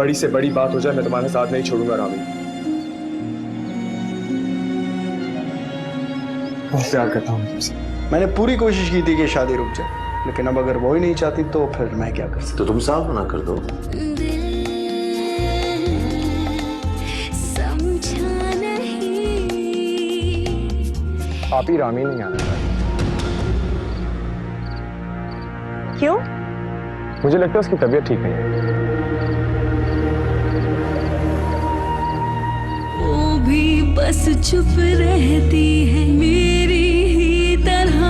बड़ी से बड़ी बात हो जाए मैं तुम्हारे साथ नहीं छोड़ूंगा रामी। बहुत प्यार करता हूँ तुमसे। मैंने पूरी कोशिश की थी कि शादी रुक जाए, लेकिन अब अगर वो ही नहीं चाहती तो फिर मैं क्या कर सकता। तो तुम साफ मना कर दो। आप ही रामी नहीं आना चाहिए। क्यों? मुझे लगता है उसकी तबीयत ठीक नहीं है। वो भी बस चुप रहती है मेरी ही तरह।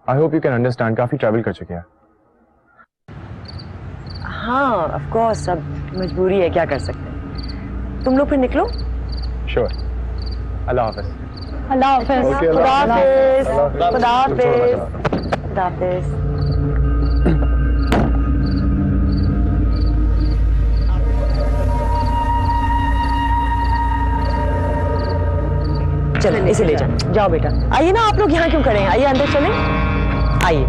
I hope you can understand, काफी ट्रैवल कर चुके हैं। हाँ ऑफ कोर्स, अब मजबूरी है, क्या कर सकते हैं। तुम लोग फिर निकलो। श्योर। अल्लाह हाफिज। अल्लाह हाफिज। Okay, खुदा अल्लाह हाफिज। हाफिज। खुदा हाफिज। हाफिज। खुदा हाफिज। चलो इसे ले जाओ। जाओ बेटा, आइए ना, आप लोग यहाँ क्यों खड़े हैं? आइए अंदर चलें, आइए।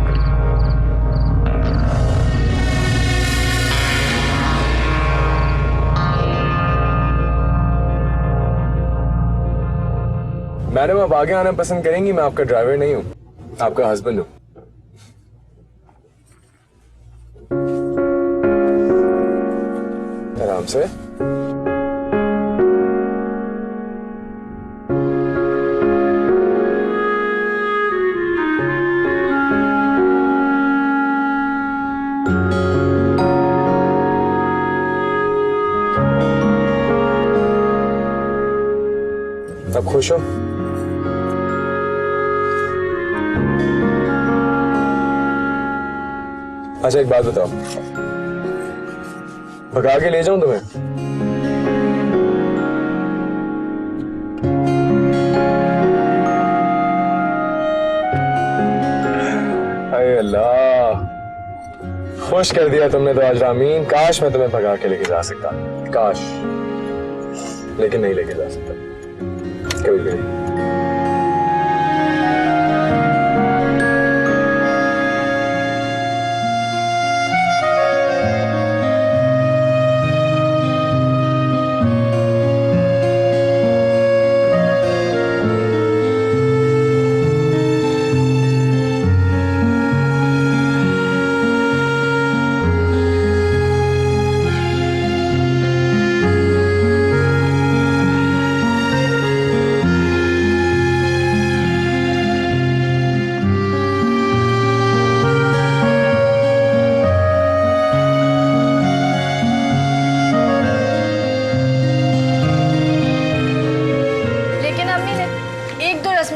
मैडम आप आगे आना पसंद करेंगी? मैं आपका ड्राइवर नहीं हूँ, आपका हस्बैंड हूँ। आराम से। अब खुश हो? अच्छा एक बात बताओ, भगा के ले जाऊं तुम्हें? अरे अल्लाह, खुश कर दिया तुमने तो आज रामीन। काश मैं तुम्हें भगा के लेके जा सकता, काश, लेकिन नहीं लेके जा सकता कभी भी नहीं।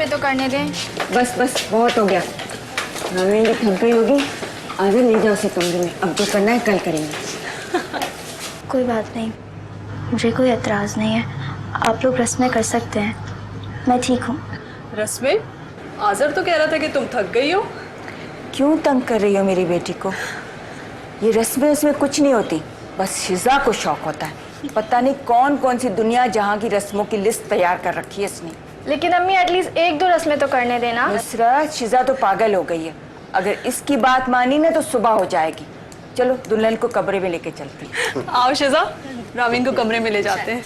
तो करने दें। बस बस बहुत हो गया। रामी भी थक गई होगी, आगे ले जाओ उसे कमरे में। अब जो करना है कल करेंगे। कोई बात नहीं, मुझे कोई एतराज नहीं है, आप लोग रस्में कर सकते हैं, मैं ठीक हूँ। रस्में? आज़र तो कह रहा था कि तुम थक गई हो। क्यों तंग कर रही हो मेरी बेटी को? ये रस्में उसमें कुछ नहीं होती, बस शिजा को शौक होता है। पता नहीं कौन कौन सी दुनिया जहाँ की रस्मों की लिस्ट तैयार कर रखी है इसने। लेकिन अम्मी एटलीस्ट एक दो रस्में तो करने देना। नुसरत, शिजा तो पागल हो गई है, अगर इसकी बात मानी ना तो सुबह हो जाएगी। चलो दुल्हन को कमरे में लेके चलते हैं। आओ शिजा, रामीन को कमरे में ले जाते हैं।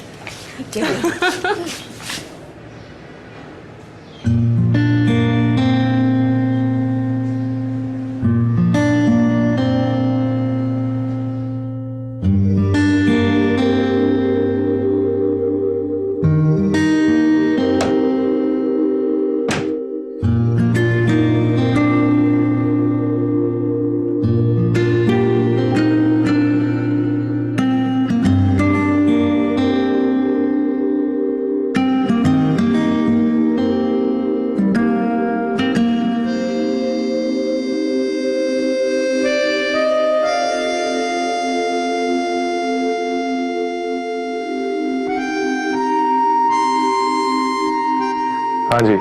हाँ जी,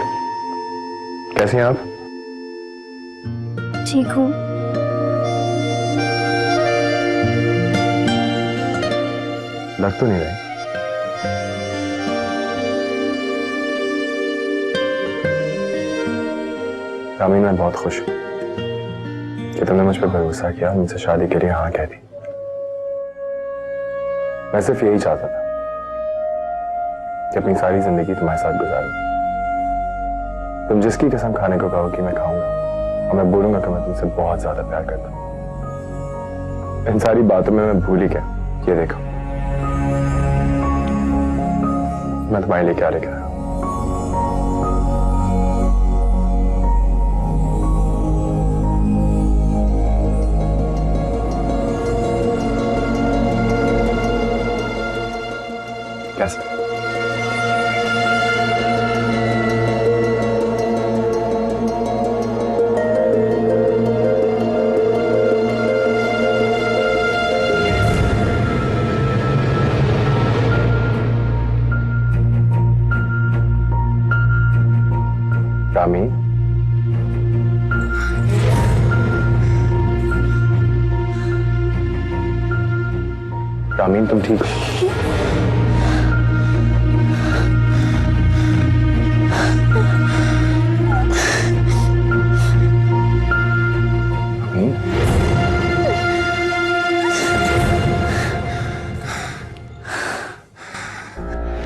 कैसे हैं आप? ठीक हूँ। लग तो नहीं रही। रामी, मैं बहुत खुश हूँ कि तुमने मुझ पर भरोसा किया, मुझसे शादी के लिए हाँ कह दी। मैं सिर्फ यही चाहता था कि अपनी सारी जिंदगी तुम्हारे साथ गुजारूं। तुम जिसकी कसम खाने को कहोगी मैं खाऊंगा, और मैं बोलूंगा कि मैं तुमसे बहुत ज्यादा प्यार करता हूं। इन सारी बातों में मैं भूल ही गया। ये देखो, मैं तुम्हारे लिए क्या लेकर आया हूं। कैसे? रामी, रामीन तुम ठीक हो?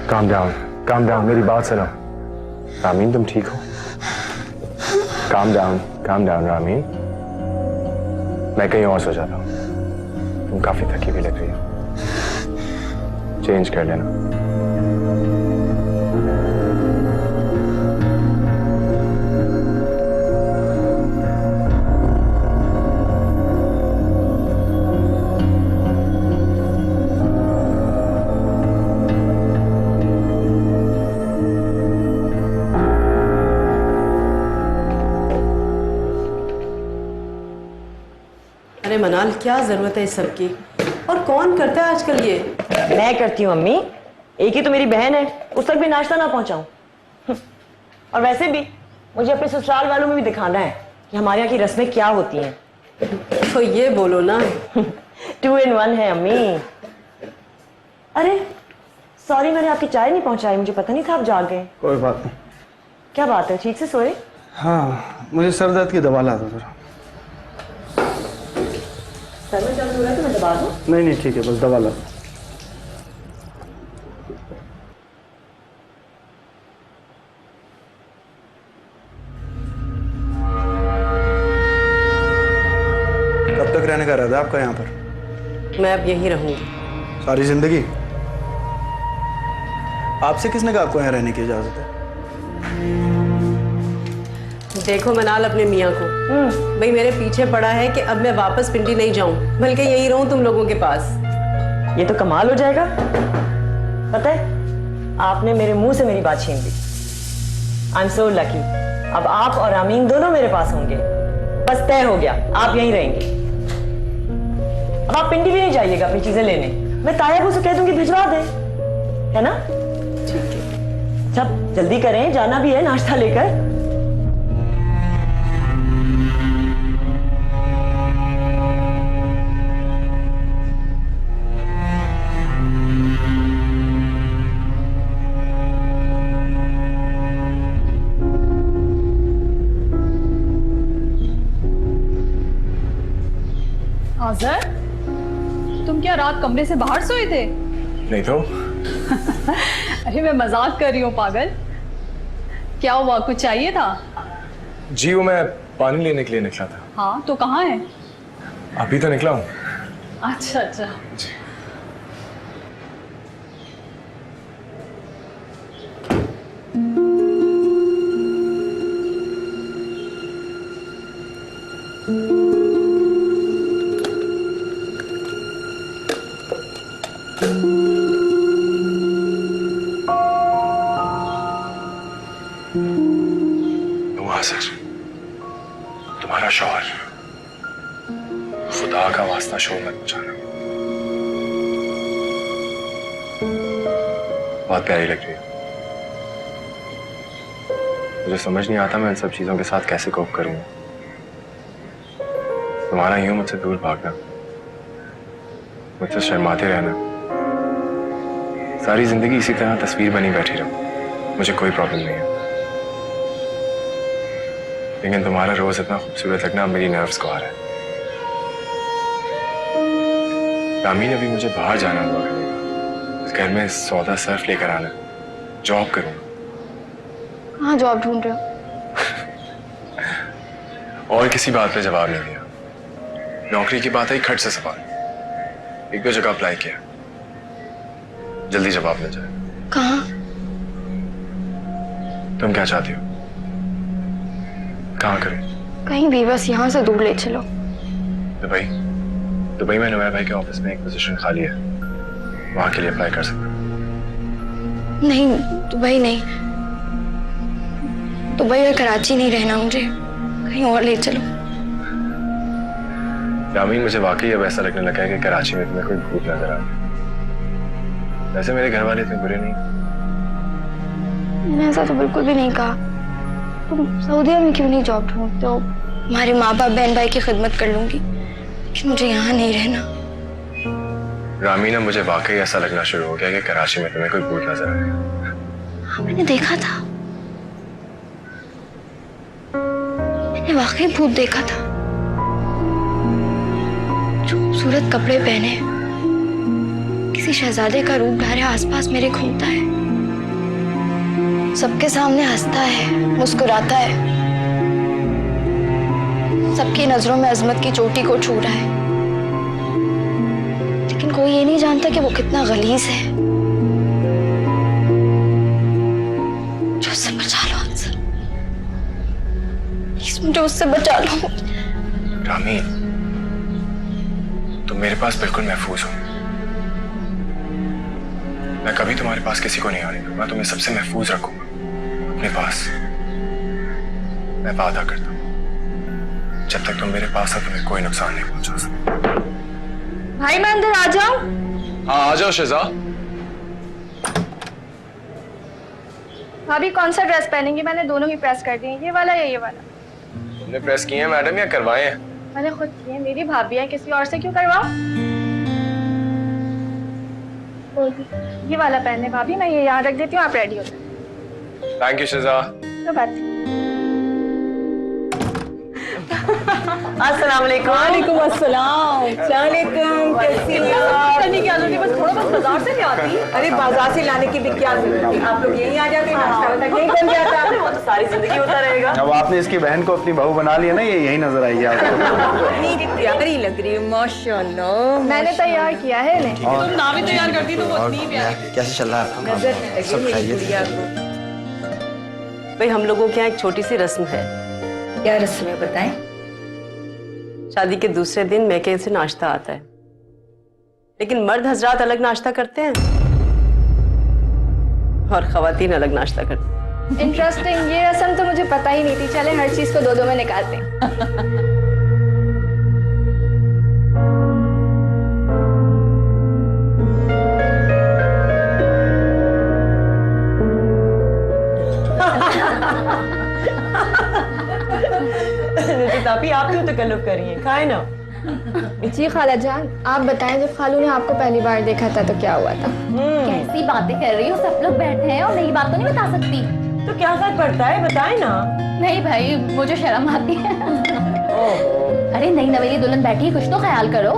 काम डाउन, मेरी बात सुनो। रामीन तुम ठीक हो? Calm down Ramin. मैं कहीं और सो जाता हूँ। तुम काफी थकी भी लग रही हो, चेंज कर लेना। अरे मनाल, क्या जरूरत है इस सब की? और कौन करता है आजकल ये? मैं करती हूँ अम्मी। एक ही तो मेरी बहन है, उस तक भी नाश्ता ना पहुंचाऊं। और वैसे भी मुझे अपने ससुराल वालों में भी दिखाना है कि हमारे यहाँ की रस्में क्या होती हैं। तो ये बोलो ना। 2 in 1 है अम्मी। अरे सॉरी, मैंने आपकी चाय नहीं पहुंचाई, मुझे पता नहीं था आप जाग गए। कोई बात नहीं। क्या बात है, ठीक से सोए? हाँ, मुझे सर दर्द की दवा ला दो जरा। सर में दर्द हो रहा है तो मैं दबा दूं? नहीं ठीक है, बस दवा ला दो। कब तक रहने का इरादा है आपका यहाँ पर? मैं अब यहीं रहूंगी सारी जिंदगी? आपसे किसने कहा आपको यहाँ रहने की इजाजत है? देखो मनाल अपने मियाँ को, भाई मेरे पीछे पड़ा है कि अब मैं वापस पिंडी नहीं जाऊं, बल्कि यहीं रहूं तुम लोगों के पास। ये तो कमाल हो जाएगा। पता है, आपने मेरे मुंह से मेरी बात छीन ली। I am so lucky. अब आप और आमीन दोनों मेरे पास होंगे। बस तय हो गया, आप यहीं रहेंगे। अब आप पिंडी भी नहीं जाइएगा अपनी चीजें लेने। मैं ताया से कह दूंगी भिजवा दे, है ना? ठीक है। सब जल्दी करें, जाना भी है नाश्ता लेकर। आज़र, तुम क्या रात कमरे से बाहर सोए थे? नहीं तो। अरे मैं मजाक कर रही हूँ पागल। क्या हुआ, कुछ चाहिए था? जी वो मैं पानी लेने के लिए निकला था। हाँ तो कहाँ है? अभी तो निकला हूँ। अच्छा अच्छा। सर, तुम्हारा शौहर, खुदा का वास्ता शोर मत मचाना। बहुत प्यारी लग रही है। मुझे समझ नहीं आता मैं इन सब चीजों के साथ कैसे कोप करूंगा। तुम्हारा यूं मुझसे दूर भागना, मुझसे शर्माते रहना, सारी जिंदगी इसी तरह तस्वीर बनी बैठी रहो, मुझे कोई प्रॉब्लम नहीं है। लेकिन तुम्हारा रोज इतना खूबसूरत लगना मेरी नर्व्स को आ रहा है। रामी, अभी मुझे बाहर जाना हुआ करेगा। इस घर में सौदा सर्फ लेकर आना, जॉब करूंगा। कहाँ जॉब ढूंढ रहे हो? और किसी बात पे जवाब नहीं दिया। नौकरी की बात आई, खट से सवाल। एक दो जगह अप्लाई किया, जल्दी जवाब मिल जाए। कहाँ? तुम क्या चाहती हो? कहाँ करूं? कहीं भी, बस यहाँ से दूर ले चलो। दुबई। दुबई में नुमैर भाई के ऑफिस में एक पोजीशन खाली है, वहां के लिए अप्लाई कर सकते हो। नहीं, दुबई नहीं। दुबई और कराची नहीं रहना मुझे, कहीं और ले चलो। यामीन, मुझे वाकई अब ऐसा लगने लगा है कि कराची में तुम्हें कोई भूत नजर आ रही है। वैसे मेरे घर वाले इतने बुरे नहीं। मैंने ऐसा तो बिल्कुल भी नहीं कहा। तुम सऊदीया में क्यों नहीं जॉब ढूंढते हो? हमारे माँ बाप बहन भाई की खिदमत कर लूंगी, लेकिन मुझे यहाँ नहीं रहना। रामीना, मुझे वाकई ऐसा लगना शुरू हो गया कि कराची में तुम्हें कोई भूत नजर आ रहा है। हाँ, मैंने देखा था, मैंने वाकई भूत देखा था। खूबसूरत कपड़े पहने, किसी शहजादे का रूप धारे आसपास मेरे घूमता है, सबके सामने हंसता है, मुस्कुराता है, सबकी नजरों में अजमत की चोटी को छू रहा है, लेकिन कोई ये नहीं जानता कि वो कितना गलीज है। जो उससे बचा लो अनसर, प्लीज मुझे उससे बचा लो। रामीन, तुम मेरे पास बिल्कुल महफूज हो। मैं कभी तुम्हारे पास किसी को नहीं आने दूंगा, तुम्हें सबसे महफूज रखूंगा अपने पास। मैं वादा करता हूं, जब तक तुम मेरे पास हो तुम्हें कोई नुकसान नहीं पहुंचा सकता। भाई मैं अंदर आ जाऊं? हाँ, आ जाओ शिजा। भाभी कौन सा ड्रेस पहनेंगी? मैंने दोनों ही प्रेस कर दिए, ये वाला या ये वाला? तुमने प्रेस किए हैं मैडम या करवाए हैं? मैंने खुद किए, मेरी भाभी है, किसी और से क्यों करवाओ? ये वाला पहने भाभी, मैं ये यहाँ रख देती हूँ, आप रेडी हो जाए। Thank you शिजा। तो बात अस्सलाम वालेकुम। वालेकुम अस्सलाम। वालेकुम, कैसी हैं आप? करने की आदत है, बस थोड़ा बहुत बाजार से ले आती। अरे बाजार से लाने की भी क्या जरूरत है? आप लोग यहीं आ जाते, नाश्ता वास्ता यहीं बन जाता है, वो तो सारी जिंदगी होता रहेगा। अब आपने इसकी बहन को अपनी बहू बना लिया ना, ये यही नजर आई है आपको। इतनी प्यारी लग रही है माशाल्लाह। मैंने तैयार किया है इन्हें। तुम ना भी तैयार करती तो वो इतनी प्यारी। कैसे चल रहा है? सब खाइए। भाई हम लोगों के यहाँ एक छोटी सी रस्म है। क्या रस्म है बताएं? शादी के दूसरे दिन मैके से नाश्ता आता है, लेकिन मर्द हजरात अलग नाश्ता करते हैं और खवातीन अलग नाश्ता करती हैं। इंटरेस्टिंग, ये रस्म तो मुझे पता ही नहीं थी। चले हर चीज को दो दो में निकालते हैं। तापी, आप क्यों तकल्लुफ कर रही हैं? खाए ना। जी खाला जान, आप बताएं, जब खालू ने आपको पहली बार देखा था तो क्या हुआ था? कैसी बातें कर रही हो? सब लोग बैठे हैं और नई बात तो नहीं बता सकती। तो क्या फर्क पड़ता है, बताए ना। नहीं भाई, मुझे शर्म आती है। अरे नई नवेली दुल्हन बैठी है, कुछ तो ख्याल करो।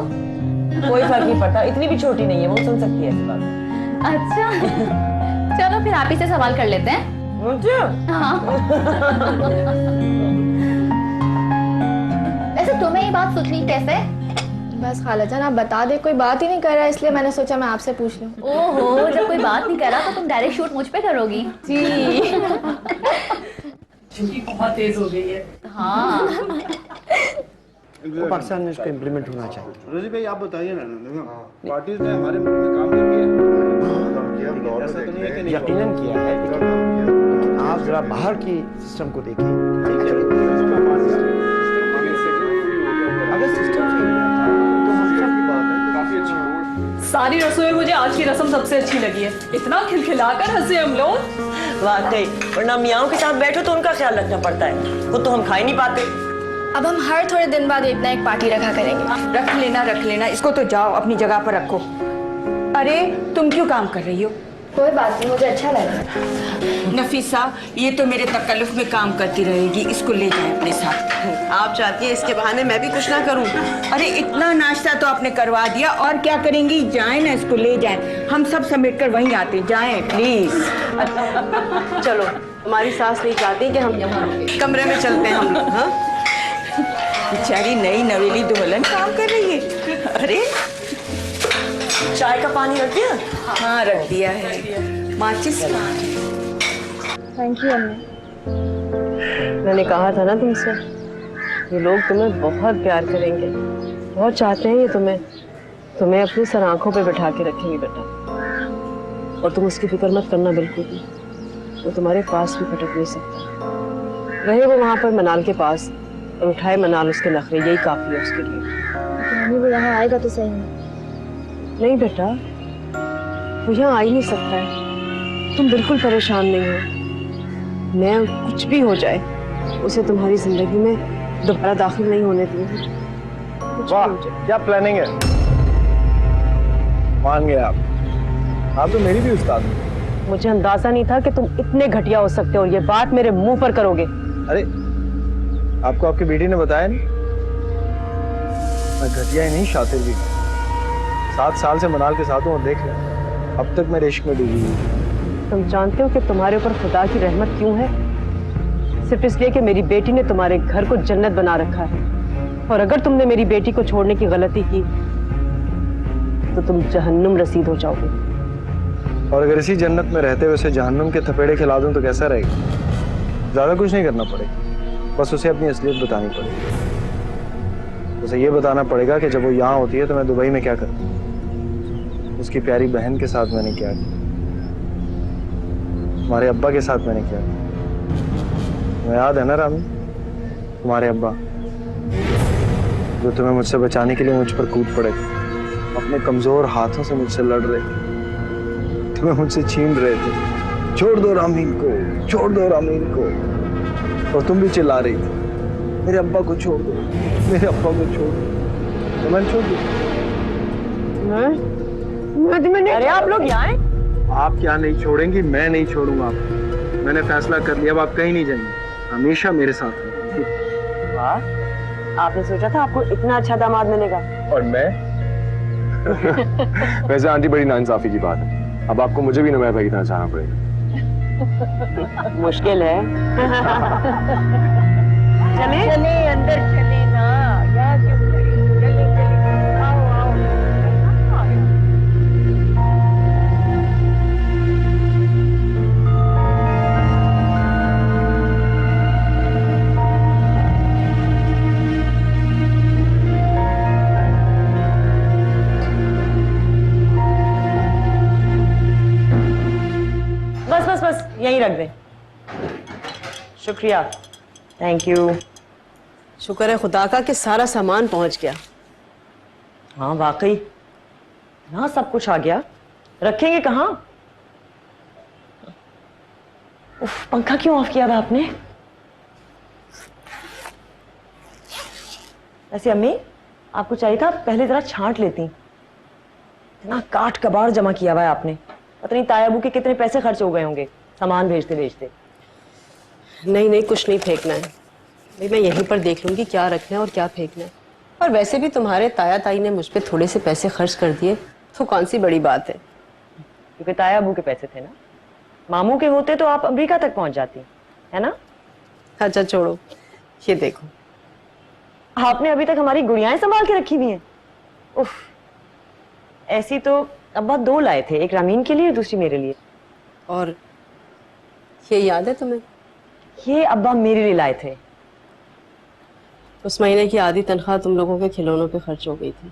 कोई फर्क नहीं पड़ता, इतनी भी छोटी नहीं है, वो सुन सकती है ऐसी बात। अच्छा चलो फिर आप ही से सवाल कर लेते हैं। मुझे? हाँ। वैसे तुम्हें ये बात सोचनी कैसे? बस खाला जान, आप बता दे, कोई बात ही नहीं कर रहा, इसलिए मैंने सोचा मैं आपसे पूछ लूं। ओहो, जब कोई बात नहीं कर रहा तो तुम डायरेक्ट शूट मुझ पे करोगी। जी। बहुत तेज हो गई है। हाँ। पाकिस्तान में इसको इम्प्लीमेंट होना चाहिए। रोजी भाई आप बताइए ना, पार्टीज ने हमारे मुल्क में काम किया ऐसा तो नहीं है कि नहीं यकीनन किया है, लेकिन आप जरा बाहर की सिस्टम को देखिए। अगर सिस्टम सही है तो हम सब की बात है, काफी अच्छी। सारी रसोई में मुझे आज की रस्म सबसे अच्छी लगी है। इतना खिलखिलाकर हंसे हम लोग। वाकई, वरना मियाँओं के साथ बैठो तो उनका ख्याल रखना पड़ता है, खुद तो हम खा ही नहीं पाते। अब हम हर थोड़े दिन बाद एक ना एक पार्टी रखा करेंगे। रख लेना, इसको तो जाओ अपनी जगह पर रखो। अरे तुम क्यों काम कर रही हो? कोई बात नहीं, मुझे अच्छा लगा। नफीसा, ये तो मेरे तकल्लुफ में काम करती रहेगी, इसको ले जाए अपने साथ। आप चाहती हैं इसके बहाने मैं भी कुछ ना करूं? अरे इतना नाश्ता तो आपने करवा दिया, और क्या करेंगी? जाए ना, इसको ले जाए, हम सब समेट कर वहीं आते। जाए प्लीज। चलो, हमारी सास नहीं चाहती कि हम यहाँ रुकें। कमरे में चलते हैं हम लोग। हाँ, बेचारी नई नवेली दुल्हन काम कर रही है। अरे चाय का पानी रख दिया? हाँ, रख दिया है। माचिस थैंक यू अम्मी। मैंने कहा था ना तुमसे, ये लोग तुम्हें बहुत प्यार करेंगे, बहुत चाहते हैं ये तुम्हें अपनी सर आंखों पे बैठा के रखेंगे बेटा। और तुम उसकी फिक्र मत करना बिल्कुल भी, वो तुम्हारे पास भी भटक नहीं सकता। रहे वो वहाँ पर मनाल के पास और उठाए मनाल उसके नखरे, यही काफी है उसके लिए। मम्मी वो यहाँ आएगा तो सही नहीं बेटा, वो यहाँ आ ही नहीं सकता है। तुम बिल्कुल परेशान नहीं हो। मैं कुछ भी हो जाए उसे तुम्हारी जिंदगी में दोबारा दाखिल नहीं होने दूंगी। वाह, क्या प्लानिंग है। मान गए आप तो मेरी भी उस्ताद हो। मुझे अंदाजा नहीं था कि तुम इतने घटिया हो सकते हो, ये बात मेरे मुंह पर करोगे। अरे आपको आपकी बेटी ने बताया नहीं? मैं घटिया ही नहीं, शातिर भी। 7 साल से मनाल के साथ हूँ और देख ले, अब तक मेरे इश्क में डूबी हुई। तुम जानते हो कि तुम्हारे ऊपर खुदा की रहमत क्यों है? सिर्फ इसलिए कि मेरी बेटी ने तुम्हारे घर को जन्नत बना रखा है, और अगर तुमने मेरी बेटी को छोड़ने की गलती की तो तुम जहन्नुम रसीद हो जाओगे। और अगर इसी जन्नत में रहते हुए उसे जहन्नुम के थपेड़े खिला दूं तो कैसा रहेगा? ज्यादा कुछ नहीं करना पड़ेगा, बस उसे अपनी असलियत बतानी पड़ेगी। उसे ये बताना पड़ेगा कि जब वो यहाँ होती है तो मैं दुबई में क्या करता हूँ, उसकी प्यारी बहन के साथ मैंने क्या किया, तुम्हारे अब्बा के साथ मैंने क्या किया। तुम्हें याद है ना रामी, तुम्हारे अब्बा जो तुम्हें मुझसे बचाने के लिए मुझ पर कूद पड़े थे, अपने कमजोर हाथों से मुझसे लड़ रहे थे, तुम्हें मुझसे छीन रहे थे, छोड़ दो रामीन को, छोड़ दो रामीन को। और तुम भी चिल्ला रही थी, मेरे अब्बा को छोड़ दो, मेरे अब्बा को छोड़ दो। तो मैंने छोड़ दिया। अरे आप लोग यहाँ हैं? आप क्या नहीं छोड़ेंगी? मैं नहीं छोड़ूंगा आपको। मैंने फैसला कर लिया, अब आप कहीं नहीं जाएंगे, हमेशा मेरे साथ रहेंगे। वाह, आपने सोचा था आपको इतना अच्छा दामाद मिलेगा? और मैं वैसे आंटी बड़ी नाइंसाफी की बात है, अब आपको मुझे भी नमैर भाई की तरह जाना पड़ेगा। मुश्किल है। चले चले अंदर, चले ना, यहाँ क्यों खड़ी? चले चले, आओ आओ। बस बस बस, यहीं रख दें। शुक्रिया, थैंक यू। शुक्र है खुदा का कि सारा सामान पहुंच गया। हाँ वाकई, ना सब कुछ आ गया, रखेंगे कहाँ? उफ, पंखा क्यों ऑफ किया था आपने? वैसे अम्मी, आपको चाहिए था पहले जरा छांट लेती। इतना काट कबाड़ जमा किया हुआ है आपने, पता नहीं तायाबू के कितने पैसे खर्च हो गए होंगे सामान भेजते भेजते। नहीं नहीं, कुछ नहीं फेंकना है भाई, मैं यहीं पर देख लूंगी क्या रखना है और क्या फेंकना है। और वैसे भी तुम्हारे ताया ताई ने मुझ पे थोड़े से पैसे खर्च कर दिए तो कौन सी बड़ी बात है। क्योंकि तायाबू के पैसे थे ना, मामू के होते तो आप अमेरिका तक पहुंच जाती, है ना? अच्छा छोड़ो, ये देखो। आपने अभी तक हमारी गुड़ियाएं संभाल के रखी हुई हैं। उफ, ऐसी तो अब्बा 2 लाए थे, एक रामीन के लिए और दूसरी मेरे लिए। और ये याद है तुम्हें? ये अब्बा मेरे लिए लाए थे। उस महीने की आधी तनख्वाह तुम लोगों के खिलौनों पे खर्च हो गई थी।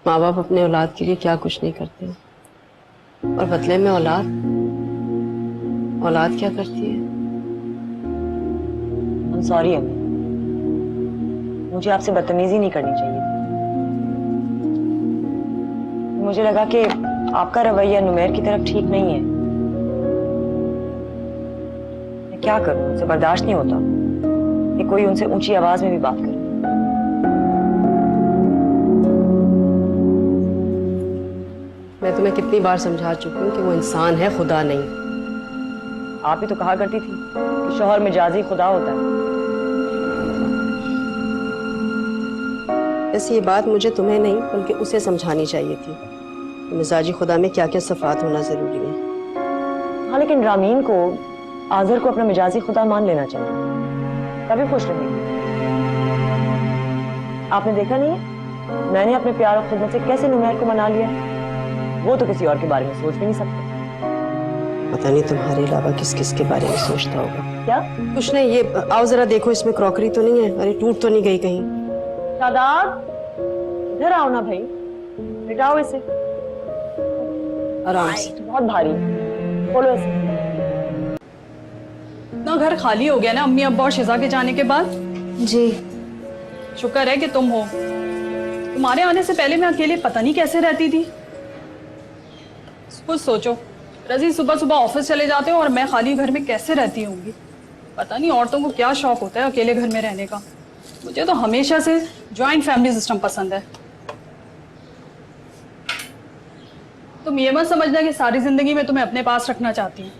माँ बाप अपने औलाद के लिए क्या कुछ नहीं करते, और बदले में औलाद क्या करती है? I'm sorry अम्मी, मुझे आपसे बदतमीजी नहीं करनी चाहिए थी। मुझे लगा कि आपका रवैया नुमैर की तरफ ठीक नहीं है। मैं क्या करूं, मुझसे बर्दाश्त नहीं होता कि कोई उनसे ऊंची आवाज में भी बात करे। मैं तुम्हें कितनी बार समझा चुकी हूँ कि वो इंसान है, खुदा नहीं। आप ही तो कहा करती थी कि शौहर मिजाजी खुदा होता है। ऐसी ये बात मुझे तुम्हें नहीं बल्कि उसे समझानी चाहिए थी कि मिजाजी खुदा में क्या क्या सिफात होना जरूरी है। हाँ, लेकिन रामीन को आजर को अपना मिजाजी खुदा मान लेना चाहिए, तभी खुश रहेगी। आपने देखा नहीं है मैंने अपने प्यार और खुदमत से कैसे नुमैर को मना लिया। वो तो किसी और के बारे में सोच भी नहीं सकते। पता नहीं तुम्हारे अलावा किस किस के बारे में सोचता होगा। क्या? कुछ नहीं, ये आओ जरा देखो इसमें क्रॉकरी तो नहीं है, अरे टूट तो नहीं गई कहीं। शादाब, इधर आओ ना भाई, मिटाओ इसे आराम से। बहुत भारी, खोलो इसे। ना घर खाली हो गया ना अम्मी अब्बा और शिजा के जाने के बाद। जी शुक्र है कि तुम हो। तुम्हारे आने से पहले मैं अकेले पता नहीं कैसे रहती थी। कुछ सोचो, रजी सुबह सुबह ऑफिस चले जाते हो और मैं खाली घर में कैसे रहती होंगी। पता नहीं औरतों को क्या शौक होता है अकेले घर में रहने का। मुझे तो हमेशा से जॉइंट फैमिली सिस्टम पसंद है। तुम ये मत समझना कि सारी जिंदगी में तुम्हें अपने पास रखना चाहती हूँ।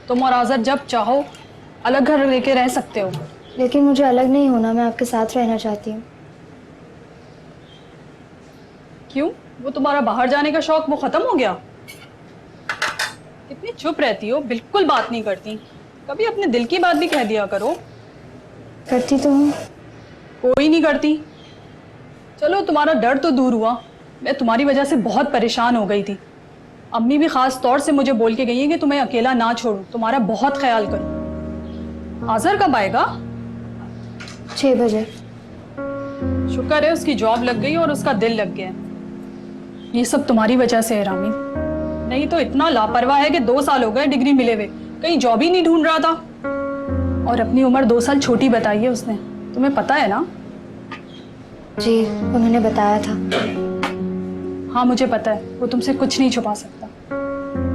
तुम और आज़र जब चाहो अलग घर लेके रह सकते हो। लेकिन मुझे अलग नहीं होना, मैं आपके साथ रहना चाहती हूँ। क्यों? वो तुम्हारा बाहर जाने का शौक वो खत्म हो गया? इतनी चुप रहती हो, बिल्कुल बात नहीं करती। कभी अपने दिल की बात भी कह दिया करो। करती तो हूँ। कोई नहीं करती। चलो तुम्हारा डर तो दूर हुआ, मैं तुम्हारी वजह से बहुत परेशान हो गई थी। अम्मी भी खास तौर से मुझे बोल के गई है कि तुम्हें अकेला ना छोड़ूं, तुम्हारा बहुत ख्याल करूं। आज़र कब आएगा? 6 बजे। शुक्र है उसकी जॉब लग गई और उसका दिल लग गया। ये सब तुम्हारी वजह से है रामी, नहीं तो इतना लापरवाह है कि 2 साल हो गए डिग्री मिले हुए, कहीं जॉब ही नहीं ढूंढ रहा था। और अपनी उम्र 2 साल छोटी बताई है उसने, तुम्हें पता है ना? जी उन्होंने बताया था। हाँ मुझे पता है, वो तुमसे कुछ नहीं छुपा सकता।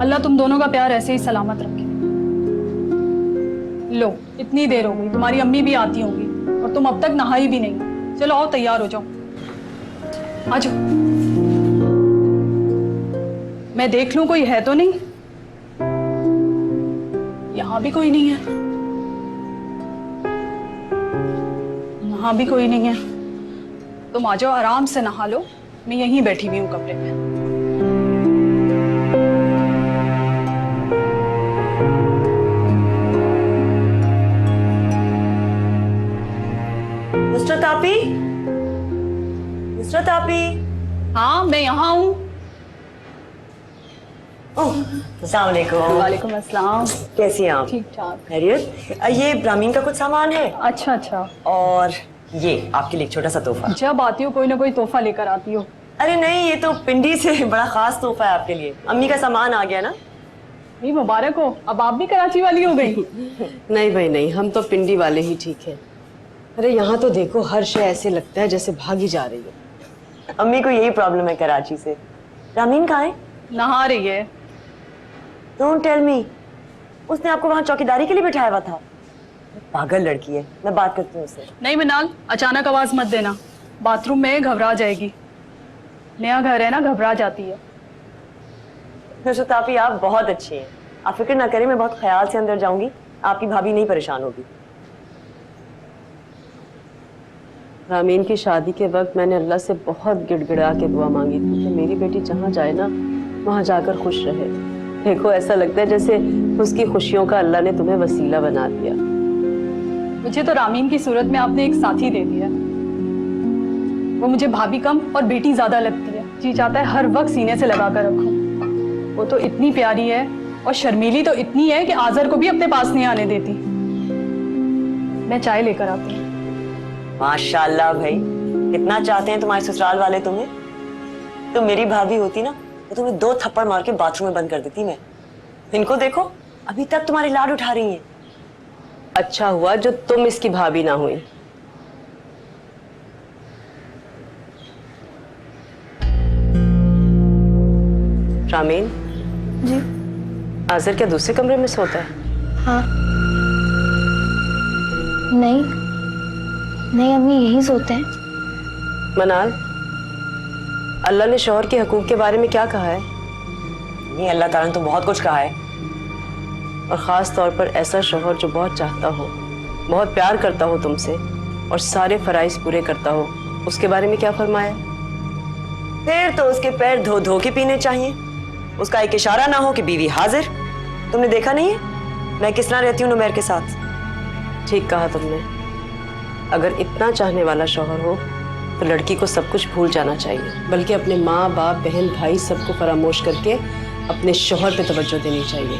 अल्लाह तुम दोनों का प्यार ऐसे ही सलामत रखे। लो इतनी देर हो गई, तुम्हारी अम्मी भी आती होंगी और तुम अब तक नहाई भी नहीं। चलो आओ तैयार हो जाओ, आ जाओ। मैं देख लूं कोई है तो नहीं। यहाँ भी कोई नहीं है, यहाँ भी कोई नहीं है। तुम आ जाओ, आराम से नहा लो, मैं यहीं बैठी हुई हूँ कमरे में। Mister Tapi, mister Tapi. हाँ मैं यहाँ हूँ। अस्सलाम वालेकुम। वालेकुम अस्सलाम। कैसी हैं आप? ठीक ठाक। खैरियत? ये ब्राह्मीन का कुछ सामान है अच्छा अच्छा। और ये आपके लिए एक छोटा सा तोहफा। जब आती हो कोई ना कोई तोहफा लेकर आती हो। अरे नहीं, ये तो पिंडी से बड़ा खास तोहफा है आपके लिए। अम्मी का सामान आ गया ना। नहीं मुबारक हो, अब आप भी कराची वाली हो गई। नहीं भाई नहीं, हम तो पिंडी वाले ही ठीक है। अरे यहाँ तो देखो हर शय ऐसे लगता है जैसे भागी जा रही है। अम्मी को यही प्रॉब्लम है कराची से। रामीन कहाँ है? नहा रही है। डोंट टेल मी, उसने आपको वहाँ चौकीदारी के लिए बिठाया हुआ था? पागल लड़की है, मैं बात करती हूँ उससे। नहीं मिनाल, अचानक आवाज मत देना, बाथरूम में घबरा जाएगी। नया घर है ना, घबरा जाती है। मिस्टर तापी आप बहुत अच्छी हैं, आप फिक्र ना करें, मैं बहुत ख्याल से अंदर जाऊंगी, आपकी भाभी नहीं परेशान होगी। रामीन की शादी के वक्त मैंने अल्लाह से बहुत गिड़गिड़ा के दुआ मांगी थी कि मेरी बेटी जहाँ जाए ना वहाँ जाकर खुश रहे। देखो ऐसा लगता है जैसे उसकी खुशियों का अल्लाह ने तुम्हें वसीला बना दिया। मुझे तो रामीन की सूरत में आपने एक साथी दे दिया। वो मुझे भाभी कम और बेटी ज्यादा लगती है। जी चाहता है हर वक्त सीने से लगा कर रखूं। वो तो इतनी प्यारी है और शर्मीली तो इतनी है कि आज़र को भी अपने पास नहीं आने देती। मैं चाय लेकर आती हूँ। माशाल्लाह भाई, कितना चाहते हैं तुम्हारे ससुराल वाले तुम्हें। तो मेरी भाभी होती ना तो तुम्हें 2 थप्पड़ मार के बाथरूम में बंद कर देती मैं। इनको देखो, अभी तक तुम्हारे लाड उठा रही हैं। अच्छा हुआ जो तुम इसकी भाभी ना हुई। रामीन जी आज़र क्या दूसरे कमरे में सोता है? हाँ। नहीं नहीं अम्मी यहीं सोते हैं। मनाल, अल्लाह ने शौहर के हकूक के बारे में क्या कहा है? नहीं, अल्लाह ताला ने तो बहुत कुछ कहा है। और ख़ास तौर पर ऐसा शौहर जो बहुत चाहता हो, बहुत प्यार करता हो तुमसे और सारे फ़राइज़ पूरे करता हो, उसके बारे में क्या फरमाया? फिर तो उसके पैर धो धो के पीने चाहिए। उसका एक इशारा ना हो कि बीवी हाजिर। तुमने देखा नहीं है मैं किस तरह रहती हूँ नुमैर के साथ? ठीक कहा तुमने। अगर इतना चाहने वाला शौहर हो तो लड़की को सब कुछ भूल जाना चाहिए, बल्कि अपने माँ बाप बहन भाई सबको फरामोश करके अपने शौहर पे तवज्जो देनी चाहिए।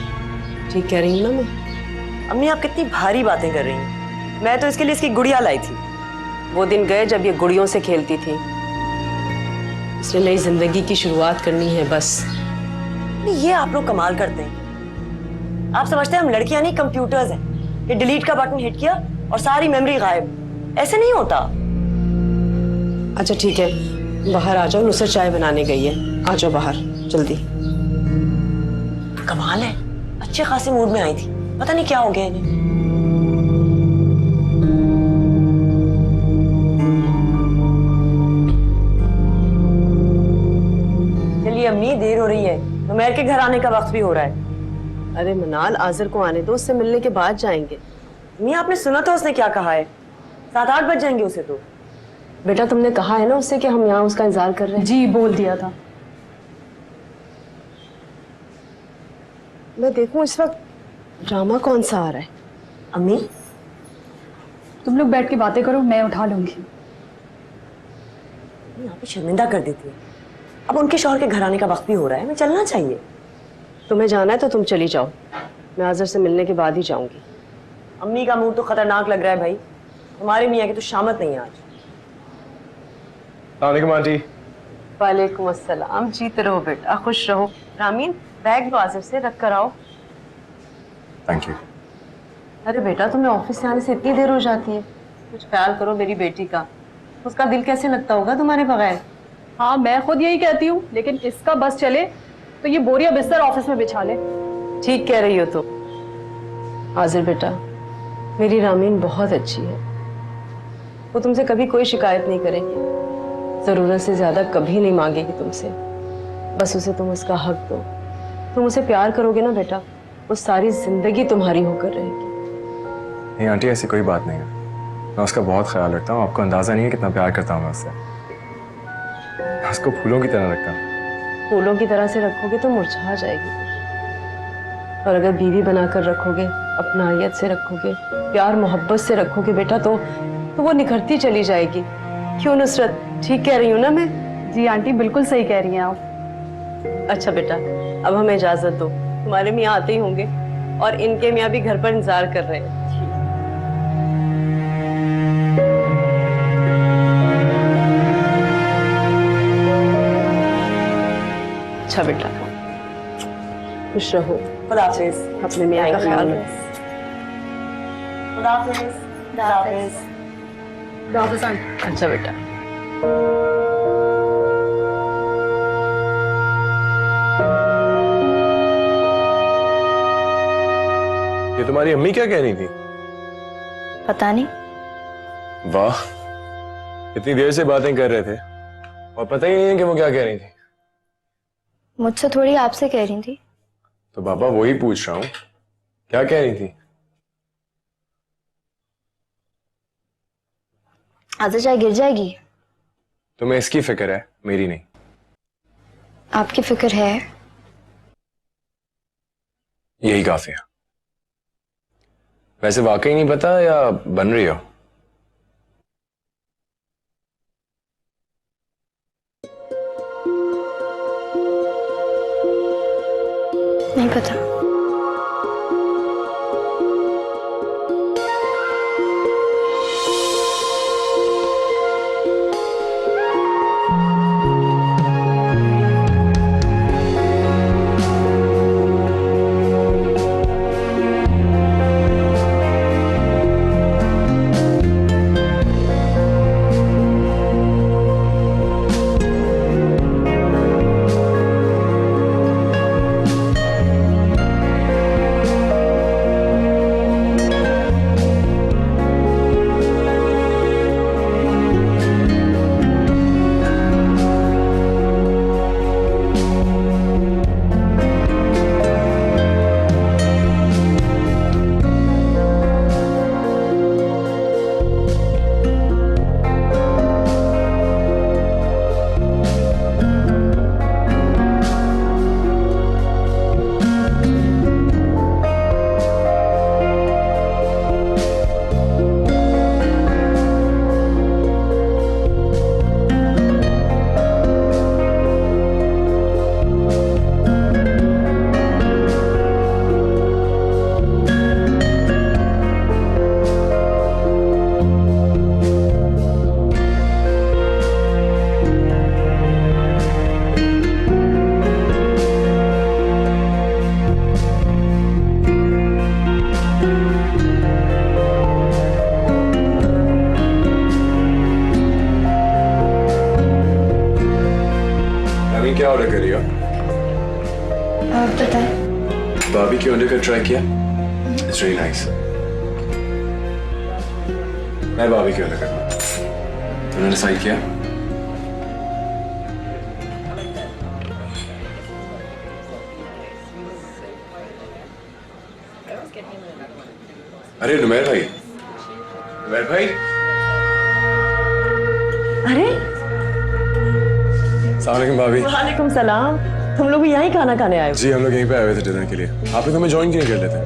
ठीक कह रही हूँ ना मैं? अम्मी आप कितनी भारी बातें कर रही हैं। मैं तो इसके लिए इसकी गुड़िया लाई थी। वो दिन गए जब ये गुड़ियों से खेलती थी। इसने नई जिंदगी की शुरुआत करनी है बस। ये आप लोग कमाल करते हैं। आप समझते हैं हम लड़कियां नहीं कंप्यूटर्स हैं कि डिलीट का बटन हिट किया और सारी मेमोरी गायब। ऐसे नहीं होता। अच्छा ठीक है, बाहर आ जाओ, नुसरत चाय बनाने गई है। आ जाओ बाहर जल्दी। कमाल है, अच्छे खासे मूड में आई थी, पता नहीं क्या हो गया इन्हें। चलिए अम्मी, देर हो रही है, नुमैर के घर आने का वक्त भी हो रहा है। अरे मनाल, आज़र को आने दो, उससे मिलने के बाद जाएंगे। अम्मी आपने सुना तो उसने क्या कहा है? 7-8 बज जाएंगे उसे तो। बेटा तुमने कहा है ना उससे कि हम यहाँ उसका इंतजार कर रहे हैं। जी बोल दिया था। मैं देखूं इस वक्त ड्रामा कौन सा आ रहा है। अम्मी तुम लोग बैठ के बातें करो, मैं उठा लूंगी। यहाँ पे शर्मिंदा कर देती है। अब उनके शौहर के घर आने का वक्त भी हो रहा है, हमें चलना चाहिए। तुम्हें जाना है तो तुम चली जाओ, मैं आज़र से मिलने के बाद ही जाऊंगी। अम्मी का मुंह तो खतरनाक लग रहा है भाई। हमारे मियाँ की तो शामत नहीं है आज। अस्सलाम आंटी। वालेकुम अस्सलाम। जीते रहो बेटा, खुश रहो। रामीन बैग लो आज़र से, रख कर आओ। Thank you. अरे बेटा तुम्हें ऑफिस से आने से इतनी देर हो जाती है, कुछ ख्याल करो मेरी बेटी का। उसका दिल कैसे लगता होगा तुम्हारे बगैर? हाँ मैं खुद यही कहती हूँ, लेकिन इसका बस चले तो ये बोरिया बिस्तर ऑफिस में बिछा ले। ठीक कह रही हो तो। आज़र बेटा, मेरी रामीन बहुत अच्छी है। वो तुमसे कभी कोई शिकायत नहीं करेगी, जरूरत से ज्यादा कभी नहीं मांगेगी तुमसे। बस उसे तुम उसका हक दो। तुम उसे प्यार करोगे ना बेटा, वो सारी जिंदगी तुम्हारी होकर रहेगी। नहीं आंटी, ऐसी कोई बात नहीं है। मैं उसका बहुत ख्याल रखता हूँ। आपको अंदाजा नहीं है कितना प्यार करता हूँ मैं उससे। मैं उसको फूलों की तरह रखता हूँ। फूलों की तरह से रखोगे तो मुरझा जाएगी, और अगर बीवी बनाकर रखोगे, अपनायत से रखोगे, प्यार मोहब्बत से रखोगे बेटा, तो वो निखरती चली जाएगी। क्यों नुसरत, ठीक कह रही हूँ ना मैं? जी आंटी बिल्कुल सही कह रही हैं आप। अच्छा बेटा, अब हमें इजाजत दो, तुम्हारे मियाँ आते ही होंगे और इनके मियाँ भी घर पर इंतजार कर रहे हैं। अच्छा बेटा, खुश रहो। खुदा हाफिज। अपने मियाँ का ख्याल रखो। खुदा हाफिज। खुदा हाफिज। खुदा हाफिज आंटी। अच्छा बेटा। ये तुम्हारी अम्मी क्या कह रही थी? पता नहीं। वाह, इतनी देर से बातें कर रहे थे और पता ही नहीं है कि वो क्या कह रही थी। मुझसे थोड़ी आपसे कह रही थी। तो बाबा वही पूछ रहा हूँ, क्या कह रही थी? आधा चाय गिर जाएगी। तुम्हें इसकी फिक्र है, मेरी नहीं। आपकी फिक्र है? यही काफी है। वैसे वाकई नहीं पता या बन रही हो? नहीं पता। क्या ऑर्डर कर रही हो? आप बताएं। भाभी के ऑर्डर का ट्राई किया? It's really nice. मैं भाभी के ऑर्डर करूँगा। तुमने डिसाइड किया? अरे नुमैर भाई, नुमैर भाई। अरे अस्सलाम वालेकुम भाभी। वालेकुम सलाम। तुम लोग भी यहीं खाना खाने आए हो? जी हम लोग यहीं पे आए हुए थे डिनर के लिए। आपने हमें ज्वाइन क्यों नहीं कर लेते?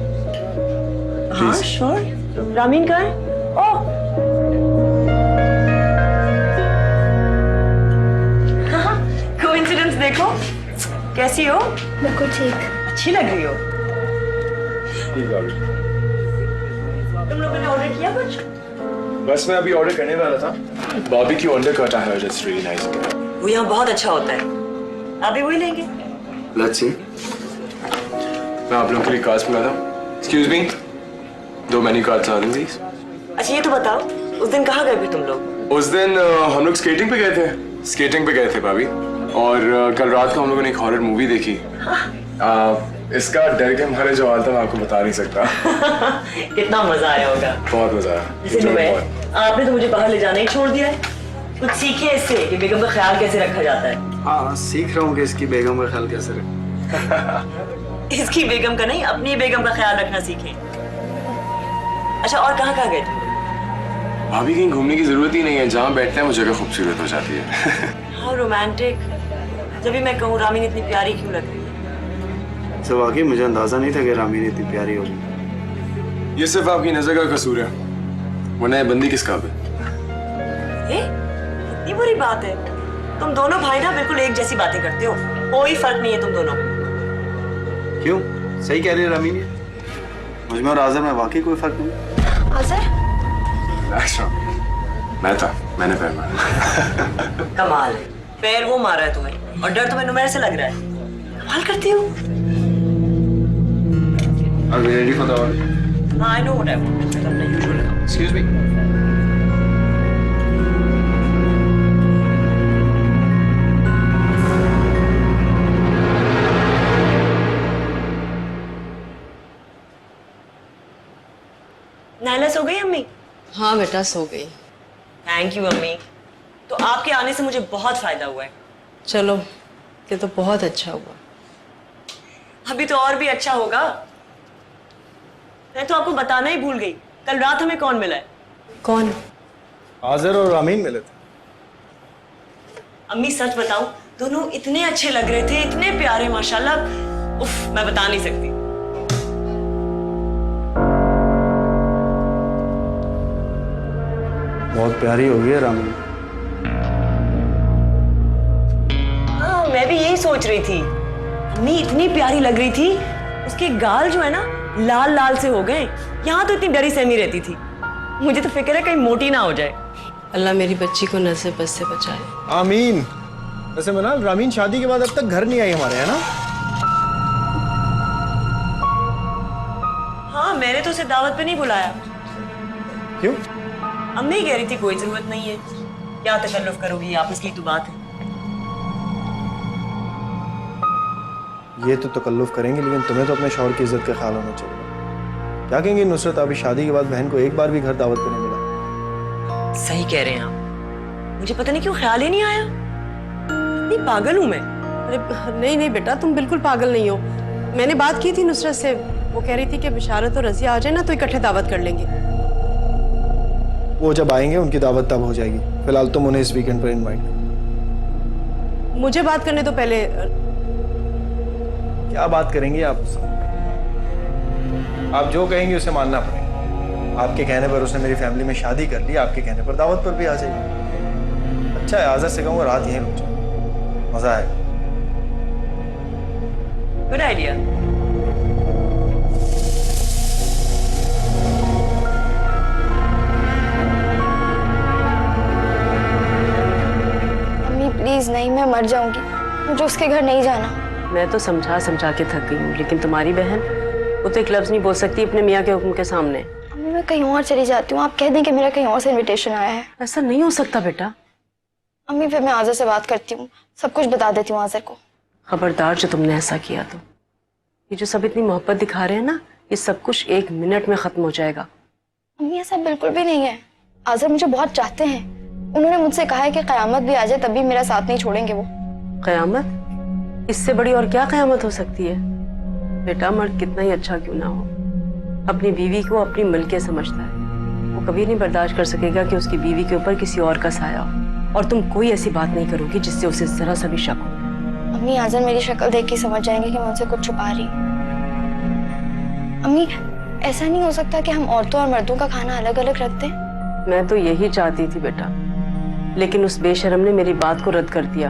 हाँ श्योर। रामीन कहाँ है? ओह कोइंसिडेंस देखो। कैसी हो? बिल्कुल ठीक। अच्छी लग रही हो। ठीक भाभी। तुम लोगों ने ऑर्डर किया कुछ? बस मैं अभी ऑर्डर करने वाला था। भाभी की ऑर्डर कटा है, इट्स रियली नाइस। वो यहाँ बहुत अच्छा होता है। आप भी वही लेंगे? Let's see. मैं आप लोगों के लिए कार्ड्स मंगाता हूँ। एक्सक्यूज मी, 2 मेन्यू कार्ड्स आ दें प्लीज। अच्छा ये तो बताओ, उस दिन कहाँ गए थे तुम लोग? उस दिन हम लोग स्केटिंग पे गए थे। स्केटिंग पे गए थे भाभी। और कल रात को हम लोगों ने एक हॉरर मूवी देखी। इसका डर के हमारे जो हाल था मैं आपको बता नहीं सकता। कितना मजा आया होगा। बहुत मजा आया। जैसे नुमैर, आपने तो मुझे बाहर ले जाना ही छोड़ दिया है। कुछ सीखे इससे कि बेगम का ख्याल कैसे रखा जाता है। हाँ सीख रहा हूँ कि इसकी बेगम का ख्याल कैसे रखें। इसकी बेगम का नहीं, अपनी बेगम का ख्याल रखना सीखे। अच्छा और कहाँ कहाँ गए थे? भाभी कहीं घूमने की जरूरत ही नहीं है, जहाँ बैठते हैं वो जगह खूबसूरत हो जाती है। हाँ रोमांटिक। जब भी मैं कहूँ रामीन इतनी प्यारी क्यों लगती है? तो वाकई मुझे अंदाजा नहीं था कि रामीन इतनी प्यारी होगी। ये सिर्फ आपकी नजर का कसूर है, वरना ये बंदी किस काबिल? इतनी बुरी बात है? तुम दोनों भाई ना बिल्कुल एक जैसी बातें करते हो। कोई फर्क नहीं है तुम दोनों में। क्यों? सही कह रही है रामीन। मुझमें और आज़र में वाकई कोई फर्क नहीं। आज़र? मैंने पैर मारा। कमाल है, पैर वो मारा है तुम्हें और डर तुम्हें नुमैर से लग रहा है। कमाल करती हो। Are we ready for the order? I know what I want. मैं तो अपना usual लगाऊं। Excuse me. नायला सो गई अम्मी? हाँ बेटा सो गई। थैंक यू अम्मी। तो आपके आने से मुझे बहुत फायदा हुआ है। चलो ये तो बहुत अच्छा हुआ। अभी तो और भी अच्छा होगा। मैं तो आपको बताना ही भूल गई, कल रात हमें कौन मिला है? कौन? आज़र और रामीन मिले थे। अम्मी सच बताऊं, दोनों इतने अच्छे लग रहे थे, इतने प्यारे माशाल्लाह। उफ, मैं बता नहीं सकती। बहुत प्यारी हो गई है रामीन। हाँ मैं भी यही सोच रही थी। अम्मी इतनी प्यारी लग रही थी, उसके गाल जो है ना लाल लाल से हो गए। यहाँ तो इतनी डरी सहमी रहती थी। मुझे तो फिक्र है कहीं मोटी ना हो जाए। अल्लाह मेरी बच्ची को नजर बस से बचाए। आमीन। वैसे मनाल, रामीन शादी के बाद अब तक घर नहीं आई हमारे, है ना? हाँ मैंने तो उसे दावत पे नहीं बुलाया। क्यों? अम्मी कह रही थी कोई जरूरत नहीं है, क्या तकल्लुफ करोगी, आपस की तो बात है। ये तो तकल्लुफ करेंगे, लेकिन तुम्हें तो अपने शौहर की इज्जत का ख्याल होना चाहिए। क्या कहेंगी नुसरत, अभी शादी के बाद बहन को एक बार भी घर दावत पे नहीं मिला। सही कह रहे हैं आप। मुझे पता नहीं क्यों ख्याल ही नहीं आया। इतनी पागल हूं मैं। अरे नहीं नहीं बेटा, तुम बिल्कुल पागल नहीं हो। मैंने बात की थी नुसरत से, वो कह रही थी कि बिशारत और रज़िया आ जाए ना तो इकट्ठे दावत कर लेंगे। वो जब आएंगे उनकी दावत तब हो जाएगी। फिलहाल तुम उन्हें इस वीकेंड पर इनवाइट करो। मुझे बात करने तो पहले। क्या बात करेंगी आप? आप जो कहेंगी उसे मानना पड़ेगा। आपके कहने पर उसने मेरी फैमिली में शादी कर ली, आपके कहने पर दावत पर भी आ जाएगी। अच्छा है, आज़र से कहूँगा रात यहीं रुक जाए, मजा आएगा। Good idea. अम्मी प्लीज नहीं, मैं मर जाऊंगी। मुझे उसके घर नहीं जाना। मैं तो समझा समझा के थक गई हूँ, लेकिन तुम्हारी बहन वो तो एक लफ्ज़ नहीं बोल सकती अपने मियाँ के हुक्म के सामने। अम्मी मैं कहीं और चली जाती हूँ, आप कह दें कि मेरा कहीं और से इनविटेशन आया है। ऐसा नहीं हो सकता बेटा। अम्मी फिर मैं आज़र से बात करती हूँ, सब कुछ बता देती हूँ आज़र को। खबरदार जो तुमने ऐसा किया तो। ये जो सब इतनी मोहब्बत दिखा रहे हैं ना, ये सब कुछ 1 मिनट में खत्म हो जाएगा। मम्मी ऐसा बिल्कुल भी नहीं है। आज़र मुझे बहुत चाहते हैं। उन्होंने मुझसे कहा है कि कयामत भी आ जाए तब भी मेरा साथ नहीं छोड़ेंगे वो। कयामत? इससे बड़ी और क्या कयामत हो सकती है? बेटा मर्द कितना ही अच्छा क्यों ना हो, अपनी बीवी को अपनी मलके समझता है। वो कभी नहीं बर्दाश्त कर सकेगा कि उसकी बीवी के ऊपर किसी और का साया हो। और तुम कोई ऐसी बात नहीं करोगी जिससे उसे जरा सा भी शक हो। अम्मी आज़र मेरी शक्ल देख के समझ जाएंगे कि मैं उनसे कुछ छुपा रही हूँ। अम्मी ऐसा नहीं हो सकता कि हम औरतों और मर्दों का खाना अलग अलग रख दें? मैं तो यही चाहती थी बेटा, लेकिन उस बेशरम ने मेरी बात को रद्द कर दिया।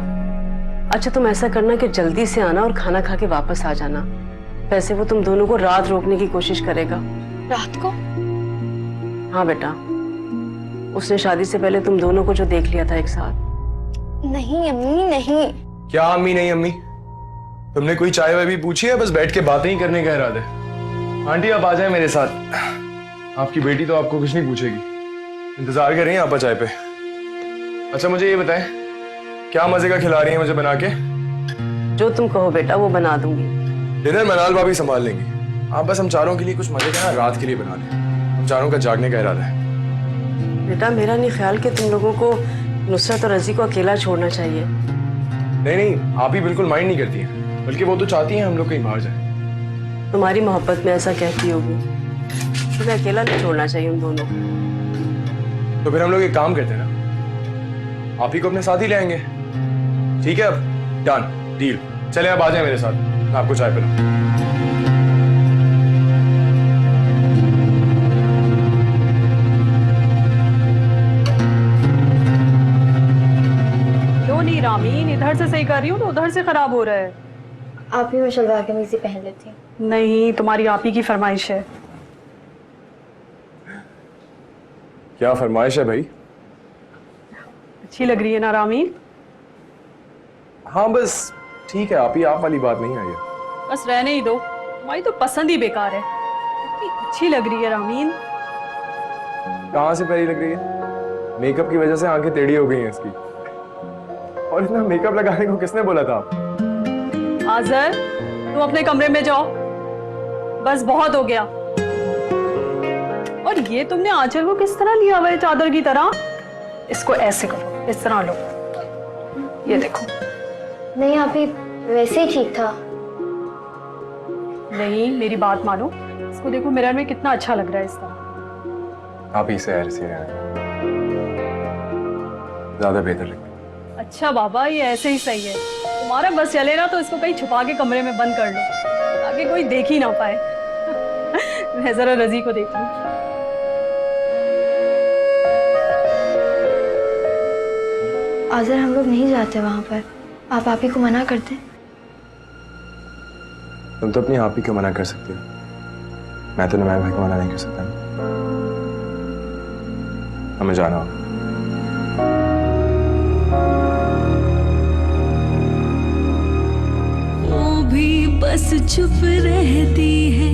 अच्छा तुम ऐसा करना कि जल्दी से आना और खाना खा के वापस आ जाना। वैसे वो तुम दोनों को रात रोकने की कोशिश करेगा। रात को? हाँ बेटा, उसने शादी से पहले तुम दोनों को जो देख लिया था एक साथ। नहीं अम्मी नहीं। क्या अम्मी नहीं अम्मी? तुमने कोई चाय वाय भी पूछी है? बस बैठ के बातें ही करने का इरादा है। आंटी आप आ जाए मेरे साथ। आपकी बेटी तो आपको कुछ नहीं पूछेगी। इंतजार कर रही हैं आप चाय पे। अच्छा मुझे ये बताएं, क्या मजे का खिला रही हैं मुझे बना के? जो तुम कहो बेटा वो बना दूंगी। डिनर मनाल भाभी संभाल लेंगी। आप बस हम चारों के लिए कुछ मजे का ना रात के लिए बना दें। हम चारों का जागने का इरादा है। बेटा मेरा नहीं ख्याल कि तुम लोगों को नुसरत और रजी को अकेला छोड़ना चाहिए। नहीं नहीं, आप ही बिल्कुल माइंड नहीं करती हैं, बल्कि वो तो चाहती हैं हम लोग कहीं बाहर जाएं। तुम्हारी मोहब्बत में ऐसा कहती होगी। तुम्हें अकेला नहीं छोड़ना चाहिए उन दोनों को। तो फिर हम लोग एक काम करते हैं ना, आप ही को अपने साथ ही ले आएंगे। ठीक है अब डन डील। चले आप आ जाए मेरे साथ, मैं आपको चाय पिलाऊं। क्यों नहीं रामीन, इधर से सही कर रही हूँ तो उधर से खराब हो रहा है। आप ही मैं शलवार कमीज ही पहन लेती हूँ। नहीं, तुम्हारी आप ही की फरमाइश है। क्या फरमाइश है भाई? अच्छी लग रही है ना रामीन? हाँ बस ठीक है, आप वाली बात नहीं आई है। बस रहने ही दो, तुम्हारी तो पसंद ही बेकार है। इतनी अच्छी लग रही है रामीन। कहाँ से प्यारी लग रही है? मेकअप की वजह से आंखें टेढ़ी हो गई हैं इसकी। और इतना मेकअप लगाने को किसने बोला था? आज़र तुम अपने कमरे में जाओ, बस बहुत हो गया। और ये तुमने आंचल को किस तरह लिया हुआ है चादर की तरह? इसको ऐसे करो, इस तरह लो, ये देखो। नहीं आप ही वैसे ही ठीक था। नहीं मेरी बात मानो, इसको देखो मिरर में कितना अच्छा लग रहा है इस तरह। आप ही से ऐसे ज्यादा बेहतर लगता है। अच्छा बाबा ये ऐसे ही सही है। तुम्हारा बस चले ना तो इसको कहीं छुपा के कमरे में बंद कर लो ताकि कोई देख ही ना पाए। मैं जरा रजी को देख लूं। आज़र हम लोग नहीं जाते वहां पर, आप ही को मना कर दें। तुम तो अपनी आप ही को मना कर सकती हो, मैं तो नमैन भाई को मना नहीं कर सकता। हमें जाना होगा। वो भी बस चुप रहती है।